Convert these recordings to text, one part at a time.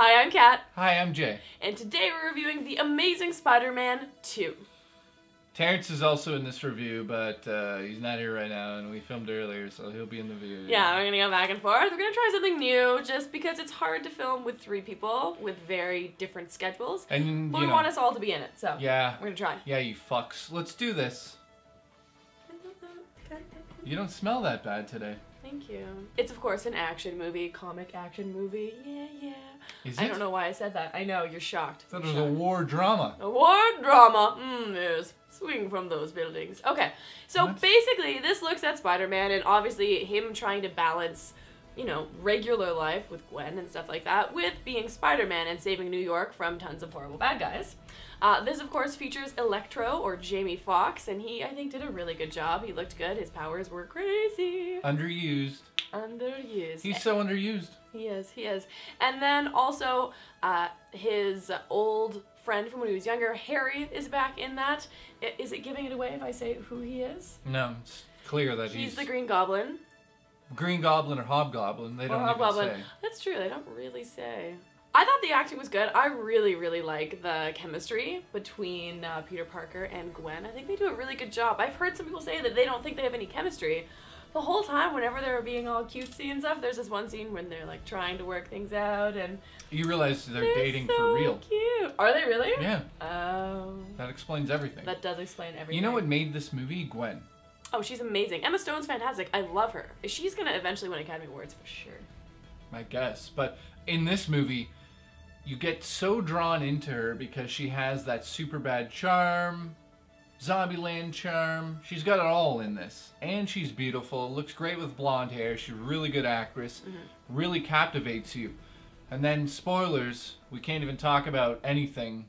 Hi, I'm Kat. Hi, I'm Jay. And today we're reviewing The Amazing Spider-Man 2. Terence is also in this review, but he's not here right now, and we filmed earlier, so he'll be in the video. Yeah, we're gonna go back and forth. We're gonna try something new, just because it's hard to film with 3 people with very different schedules. And but we want us all to be in it, so yeah, we're gonna try. Yeah, you fucks. Let's do this. You don't smell that bad today. Thank you. It's, of course, an action movie, comic action movie. Yeah. Is it? I don't know why I said that. I know, you're shocked. I thought it was a war drama. A war drama. Yes. Swing from those buildings. Okay, so basically this looks at Spider-Man and obviously him trying to balance, you know, regular life with Gwen and stuff like that with being Spider-Man and saving New York from tons of horrible bad guys. This, of course, features Electro, or Jamie Foxx, and he, I think, did a really good job. He looked good. His powers were crazy. Underused. Underused. He's so underused. He is. And then also, his old friend from when he was younger, Harry, is back in that. Is it giving it away if I say who he is? No, it's clear that he's the Green Goblin. Green Goblin or Hobgoblin, they don't even say. That's true, they don't really say. I thought the acting was good. I really like the chemistry between Peter Parker and Gwen. I think they do a really good job. I've heard some people say that they don't think they have any chemistry. The whole time, whenever they're being all cutesy and stuff, there's this one scene when they're like trying to work things out and... You realize they're dating so for real. Cute. Are they really? Yeah. Oh. That explains everything. That does explain everything. You know what made this movie? Gwen. Oh, she's amazing. Emma Stone's fantastic. I love her. She's gonna eventually win Academy Awards for sure. I guess. But in this movie, you get so drawn into her because she has that super bad charm, Zombieland charm. She's got it all in this. And she's beautiful, looks great with blonde hair. She's a really good actress, really captivates you. And then, spoilers, we can't even talk about anything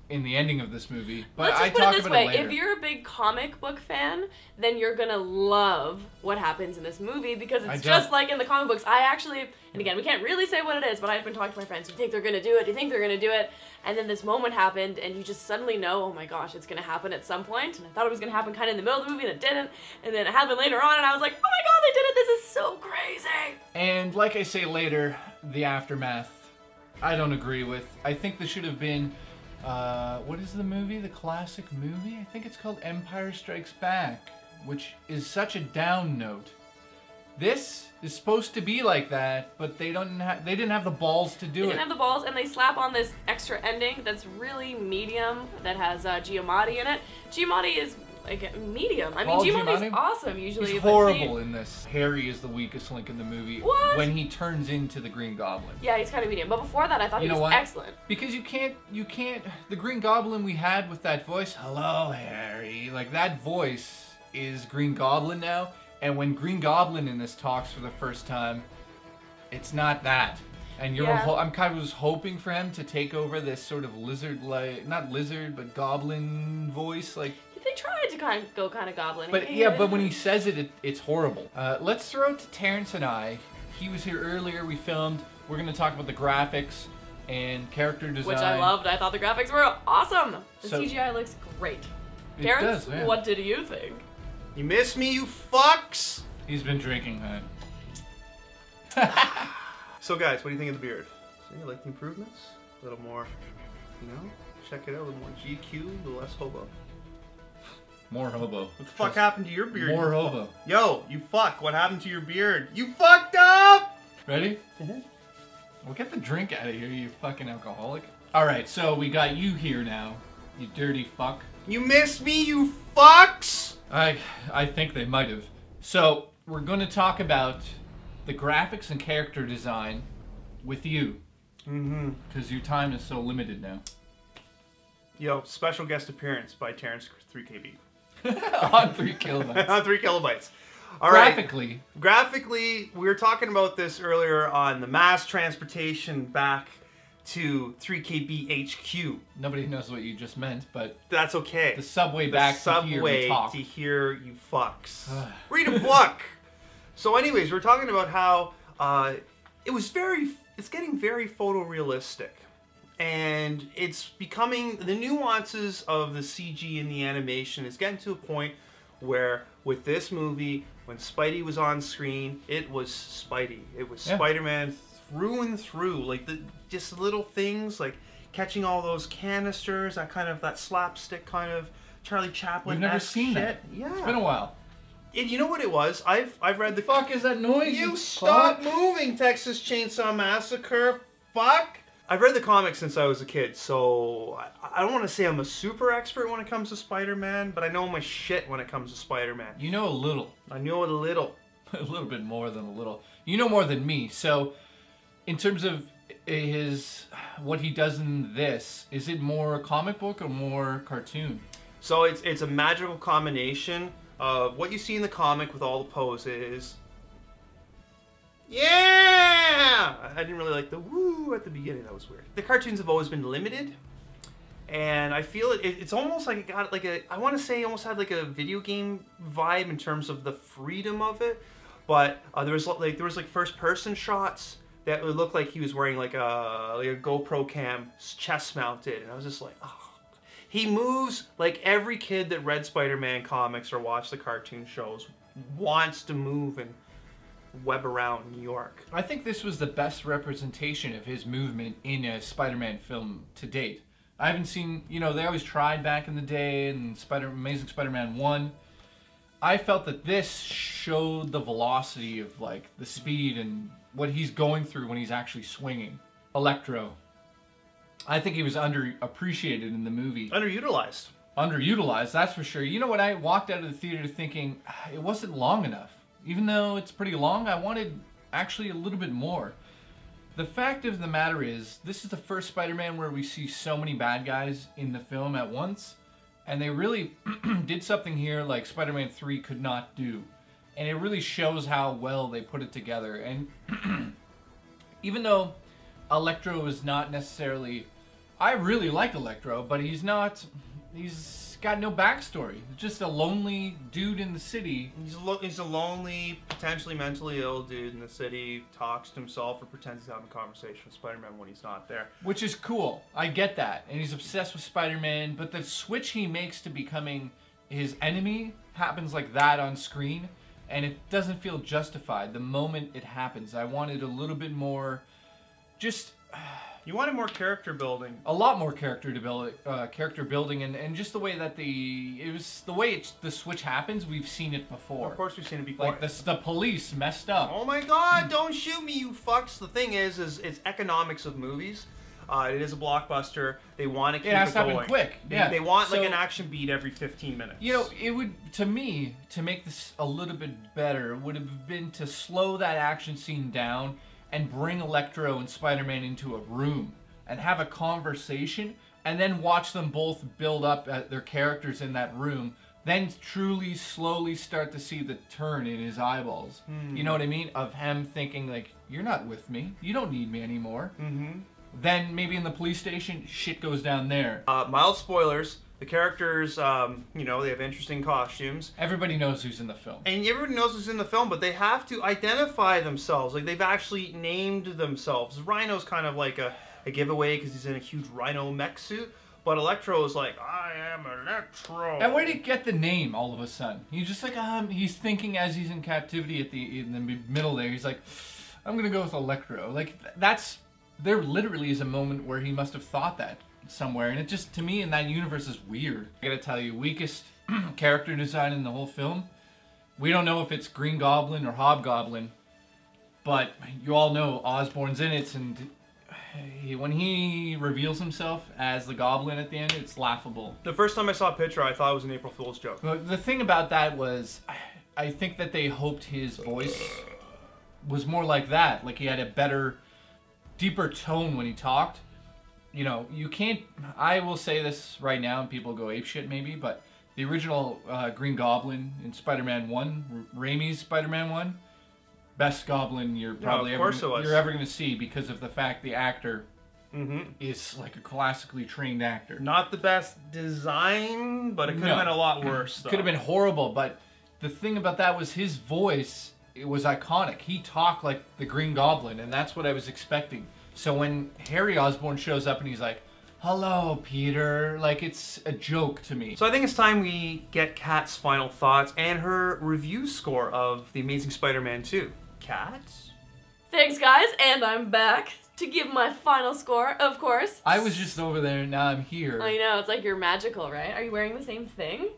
in the ending of this movie. But Let's just put it this way. If you're a big comic book fan, then you're gonna love what happens in this movie because it's just like in the comic books. I actually, and again, we can't really say what it is, but I've been talking to my friends. Do you think they're gonna do it? Do you think they're gonna do it? And then this moment happened, and you just suddenly know, oh my gosh, it's gonna happen at some point. And I thought it was gonna happen kind of in the middle of the movie, and it didn't. And then it happened later on, and I was like, oh my god, they did it! This is so crazy! And like I say later, the aftermath, I don't agree with. I think this should have been, what is the movie? The classic movie? I think it's called Empire Strikes Back, which is such a down note. This is supposed to be like that, but they didn't have the balls to do it. They didn't have the balls, and they slap on this extra ending that's really medium, that has Giamatti in it. Giamatti is like medium. I mean, Giamatti's awesome usually. He's horrible in this. Harry is the weakest link in the movie. What? When he turns into the Green Goblin. Yeah, he's kind of medium. But before that, I thought he was excellent. Because you can't, the Green Goblin we had with that voice, hello, Harry, like that voice is Green Goblin now. And when Green Goblin in this talks for the first time, it's not that. And I'm kind of hoping for him to take over this sort of lizard-like, not lizard, but goblin voice, like. They tried to go kind of goblin. But yeah, but when he says it, it's horrible. Let's throw it to Terence and I. He was here earlier. We filmed. We're going to talk about the graphics and character design. Which I loved. I thought the graphics were awesome. The CGI looks great. Terence, what did you think? You miss me, you fucks? He's been drinking that. So guys, what do you think of the beard? So you like the improvements? A little more, you know? Check it out, a little more GQ, a little less hobo. More hobo. What the fuck happened to your beard? More hobo. Yo, you fuck, what happened to your beard? You fucked up! Ready? Well, get the drink out of here, you fucking alcoholic. Alright, so we got you here now, you dirty fuck. You miss me, you fucks? I think they might have. So, we're going to talk about the graphics and character design with you. Because your time is so limited now. Yo, special guest appearance by Terence 3KB. On 3 kilobytes. On 3 kilobytes. Graphically, we were talking about this earlier on the mass transportation back to 3KB HQ. Nobody knows what you just meant, but that's okay. The subway back to here we talk. To hear you fucks. Read a book. So anyways, we're talking about how it's getting very photorealistic. And it's becoming, the nuances of the CG and the animation is getting to a point where with this movie, when Spidey was on screen, it was Spidey. It was Spider-Man through and through. Like just little things like catching all those canisters, that slapstick kind of Charlie Chaplin. We've never seen shit. that. Yeah, it's been a while. And you know what it was? I've read the fuck is that noise? You stop moving, Texas Chainsaw Massacre. Fuck. I've read the comics since I was a kid, so I don't want to say I'm a super expert when it comes to Spider-Man, but I know my shit when it comes to Spider-Man. You know a little. I know a little. A little bit more than a little. You know more than me. So, in terms of what he does in this, is it more comic book or more cartoon? So it's a magical combination of what you see in the comic with all the poses. Yeah! I didn't really like the woo at the beginning. That was weird. The cartoons have always been limited. And I feel it's almost like it got like I want to say almost had like a video game vibe in terms of the freedom of it. But there was like first person shots that would look like he was wearing like a GoPro cam chest mounted. And I was just like, oh. He moves like every kid that read Spider-Man comics or watched the cartoon shows wants to move and web around New York. I think this was the best representation of his movement in a Spider-Man film to date. I haven't seen, they always tried back in the day in Amazing Spider-Man 1. I felt that this showed the velocity of like the speed and what he's going through when he's actually swinging. Electro. I think he was underappreciated in the movie. Underutilized. Underutilized, that's for sure. You know what? I walked out of the theater thinking it wasn't long enough. Even though it's pretty long, I wanted actually a little bit more. The fact of the matter is, this is the first Spider-Man where we see so many bad guys in the film at once. And they really did something here like Spider-Man 3 could not do. And it really shows how well they put it together. And even though Electro is not necessarily... I really like Electro, but he's got no backstory. Just a lonely dude in the city. He's a lonely, potentially mentally ill dude in the city, talks to himself or pretends he's having a conversation with Spider-Man when he's not there. Which is cool. I get that. And he's obsessed with Spider-Man, but the switch he makes to becoming his enemy happens like that on screen, and it doesn't feel justified the moment it happens. I wanted a little bit more just... You wanted more character building. A lot more character building, and just the way that the switch happens. We've seen it before. Of course, we've seen it before. Like the police messed up. Oh my God! Don't shoot me, you fucks! The thing is it's economics of movies. It is a blockbuster. They want to keep it going. It has to happen quick. They want like an action beat every 15 minutes. It would, to me, to make this a little bit better, would have been to slow that action scene down and bring Electro and Spider-Man into a room and have a conversation and then watch them both build up their characters in that room, then truly, slowly start to see the turn in his eyeballs. You know what I mean? Of him thinking like, you're not with me. You don't need me anymore. Then maybe in the police station, shit goes down there. Mild spoilers. The characters, they have interesting costumes. Everybody knows who's in the film. And everybody knows who's in the film, but they have to identify themselves. Like, they've actually named themselves. Rhino's kind of like a giveaway because he's in a huge Rhino mech suit. But Electro is like, I am Electro. And where did he get the name all of a sudden? He's just like, he's thinking as he's in captivity in the middle there. He's like, I'm going to go with Electro. Like, there literally is a moment where he must have thought that somewhere, and it just, to me, in that universe is weird. I gotta tell you, weakest character design in the whole film. We don't know if it's Green Goblin or Hobgoblin, but you all know Osborn's in it, and when he reveals himself as the Goblin at the end, it's laughable. The first time I saw a picture, I thought it was an April Fool's joke. But the thing about that was, I think that they hoped his voice was more like that, like he had a better, deeper tone when he talked. You can't... I will say this right now, and people go apeshit maybe, but the original Green Goblin in Spider-Man 1, Raimi's Spider-Man 1, best Goblin you're probably ever going to see because of the fact the actor is like a classically trained actor. Not the best design, but it could have been a lot worse. Could have been horrible, but the thing about that was his voice, it was iconic. He talked like the Green Goblin, and that's what I was expecting. So when Harry Osborn shows up and he's like, hello, Peter, like, it's a joke to me. So I think it's time we get Kat's final thoughts and her review score of The Amazing Spider-Man 2. Kat? Thanks, guys, and I'm back to give my final score, of course. I was just over there, now I'm here. I know, it's like you're magical, right? Are you wearing the same thing?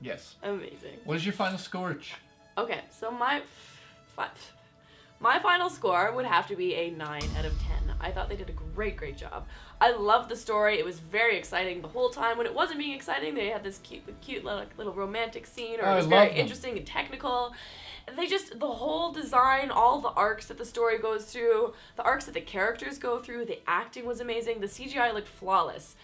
Yes. Amazing. What is your final score? Okay, so my final score would have to be a 9 out of 10. I thought they did a great job. I loved the story. It was very exciting the whole time. When it wasn't being exciting, they had this cute little romantic scene, or it was very interesting and technical. They just, the whole design, all the arcs that the story goes through, the arcs that the characters go through, the acting was amazing. The CGI looked flawless.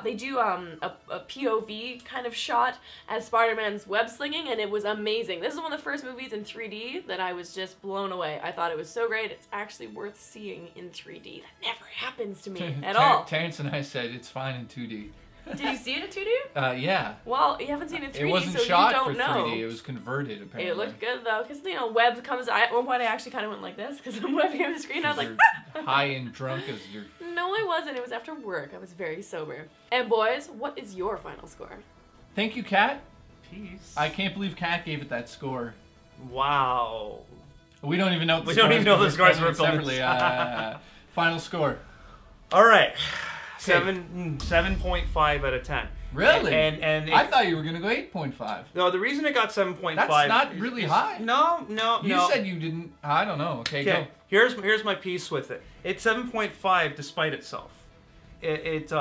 They do a POV kind of shot as Spider-Man's web slinging, and it was amazing. This is one of the first movies in 3D that I was just blown away. I thought it was so great. It's actually worth seeing in 3D. That never happens to me at all. Terrence and I said it's fine in 2D. Did you see it in 2D? Yeah. Well, you haven't seen it in 3D, it wasn't so shot you don't for know. 3D. It was converted, apparently. It looked good, though, because, you know, web comes... At one point, I actually kind of went like this, because I'm webbing on the screen. I was like... high and drunk as you're... No, I wasn't. It was after work. I was very sober. And, boys, what is your final score? Thank you, Kat. Peace. I can't believe Kat gave it that score. Wow. We don't even know the scores. We don't even know the scores we're separately. Final score. All right. 7.5 out of 10. Really? And I thought you were gonna go 8.5. No, the reason it got 7.5. That's not really high. No. You said you didn't. I don't know. Okay, go. Here's my piece with it. It's 7.5 despite itself. It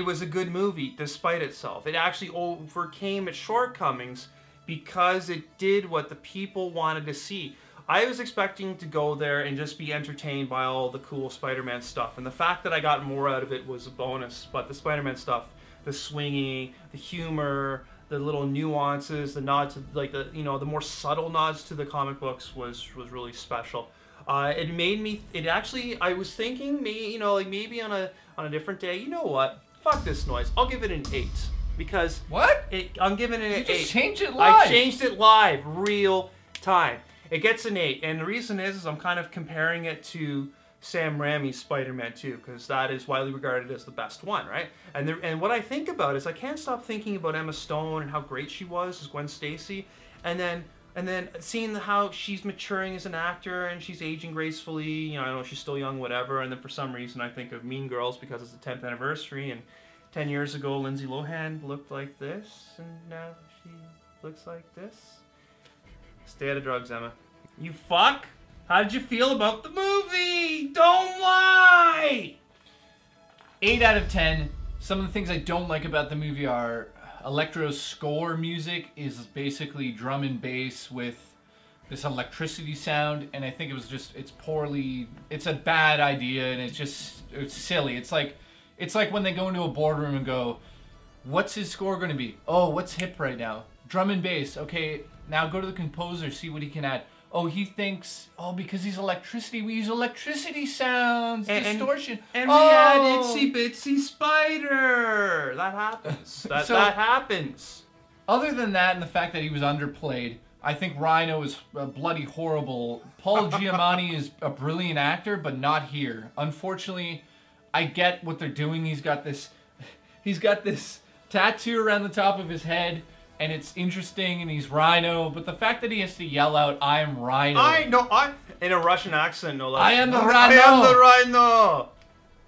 was a good movie despite itself. It actually overcame its shortcomings because it did what the people wanted to see. I was expecting to go there and just be entertained by all the cool Spider-Man stuff, and the fact that I got more out of it was a bonus. But the Spider-Man stuff, the swinging, the humor, the little nuances, the nods to, like, the more subtle nods to the comic books was really special. It made me. It actually. I was thinking, maybe on a different day. You know what? Fuck this noise. I'll give it an 8 because what? I'm giving it an 8. You just changed it live. I changed it live, real time. It gets an 8, and the reason is I'm kind of comparing it to Sam Raimi's Spider-Man 2, because that is widely regarded as the best one, right? And what I think about is I can't stop thinking about Emma Stone and how great she was as Gwen Stacy, and then seeing how she's maturing as an actor and she's aging gracefully. I know she's still young, whatever. And then for some reason I think of Mean Girls because it's the 10th anniversary, and 10 years ago Lindsay Lohan looked like this, and now she looks like this. Stay out of drugs, Emma. You fuck! How did you feel about the movie? Don't lie! 8 out of 10. Some of the things I don't like about the movie are Electro's score music is basically drum and bass with this electricity sound, and I think it's a bad idea, and it's silly. It's like when they go into a boardroom and go, what's his score going to be? Oh, what's hip right now? Drum and bass. Okay, now go to the composer, see what he can add. Oh, he thinks, because he's electricity, we use electricity sounds, distortion. And we add Itsy Bitsy Spider. That happens. That happens. Other than that, and the fact that he was underplayed, I think Rhino is bloody horrible. Paul Giamatti is a brilliant actor, but not here. Unfortunately, I get what they're doing. He's got this tattoo around the top of his head, and it's interesting, and he's Rhino, but the fact that he has to yell out, "I am Rhino." In a Russian accent, no less. I am the Rhino. I am the Rhino.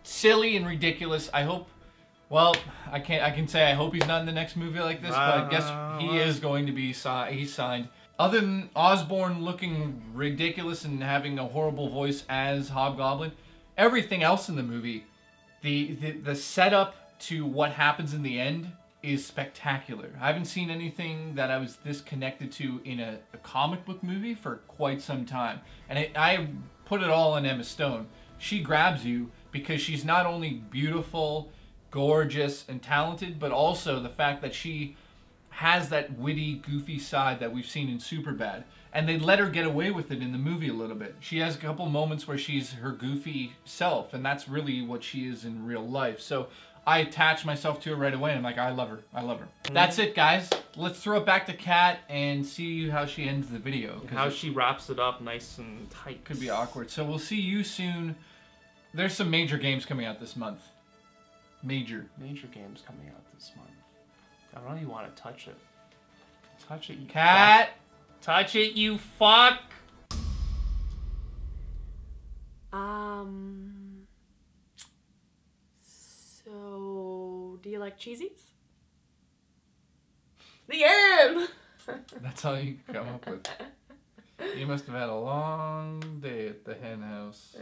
Silly and ridiculous. I hope, I can say I hope he's not in the next movie like this, but I guess he is going to be, he's signed. Other than Osborn looking ridiculous and having a horrible voice as Hobgoblin, everything else in the movie, the setup to what happens in the end is spectacular. I haven't seen anything that I was this connected to in a comic book movie for quite some time. And I put it all on Emma Stone. She grabs you because she's not only beautiful, gorgeous, and talented, but also the fact that she has that witty, goofy side that we've seen in Superbad. And they let her get away with it in the movie a little bit. She has a couple moments where she's her goofy self, and that's really what she is in real life. So I attach myself to her right away, and I'm like, I love her. I love her. That's it, guys. Let's throw it back to Kat and see how she ends the video. How she wraps it up nice and tight. Could be awkward. So we'll see you soon. There's some major games coming out this month. Major games coming out this month. I don't really want to touch it. Touch it, you Kat! Fuck. Touch it, you fuck! Do you like cheesies? The end! That's all you can come up with. You must have had a long day at the hen house.